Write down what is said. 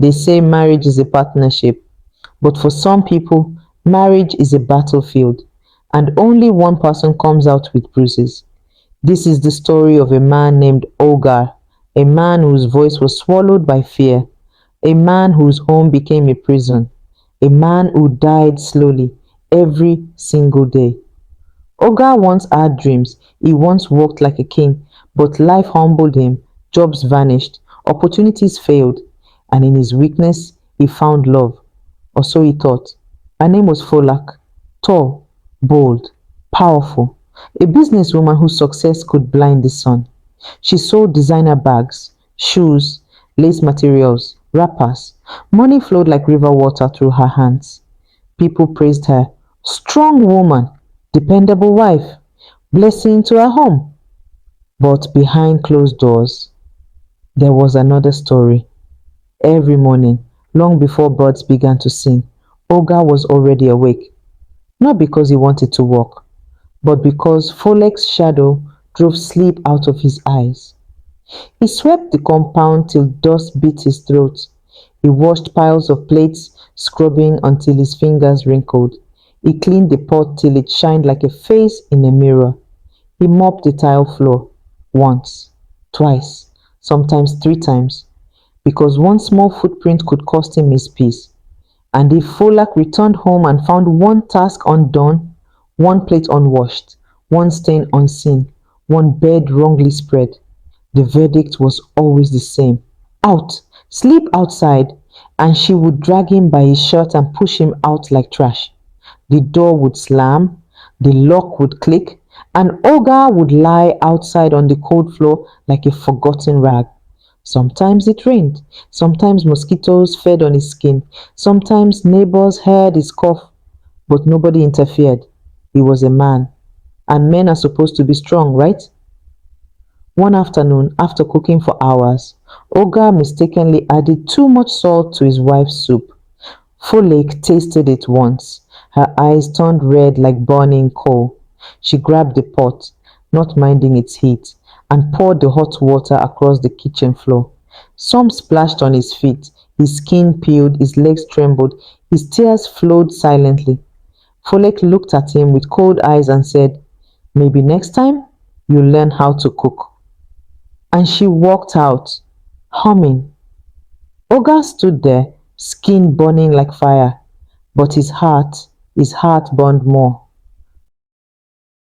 They say marriage is a partnership, but for some people, marriage is a battlefield, and only one person comes out with bruises. This is the story of a man named Ogar, a man whose voice was swallowed by fear, a man whose home became a prison, a man who died slowly every single day. Ogar once had dreams. He once walked like a king, but life humbled him, jobs vanished, opportunities failed, and in his weakness he found love, or so he thought. Her name was Folak, tall, bold, powerful, a businesswoman whose success could blind the sun. She sold designer bags, shoes, lace materials, wrappers. Money flowed like river water through her hands. People praised her. Strong woman, dependable wife, blessing to her home. But behind closed doors, there was another story. Every morning, long before birds began to sing, Olga was already awake. Not because he wanted to walk, but because Folek's shadow drove sleep out of his eyes. He swept the compound till dust beat his throat. He washed piles of plates, scrubbing until his fingers wrinkled. He cleaned the pot till it shined like a face in a mirror. He mopped the tile floor once, twice, sometimes three times, because one small footprint could cost him his peace. And if Folak returned home and found one task undone, one plate unwashed, one stain unseen, one bed wrongly spread, the verdict was always the same. Out, sleep outside, and she would drag him by his shirt and push him out like trash. The door would slam, the lock would click, and Olga would lie outside on the cold floor like a forgotten rag. Sometimes it rained, sometimes mosquitoes fed on his skin, sometimes neighbors heard his cough, but nobody interfered. He was a man, and men are supposed to be strong, right? One afternoon, after cooking for hours, Olga mistakenly added too much salt to his wife's soup. Folake tasted it once. Her eyes turned red like burning coal. She grabbed the pot, not minding its heat, and poured the hot water across the kitchen floor. Some splashed on his feet. His skin peeled, his legs trembled, his tears flowed silently. Folake looked at him with cold eyes and said, "Maybe next time you'll learn how to cook." And she walked out, humming. Olga stood there, skin burning like fire, but his heart burned more.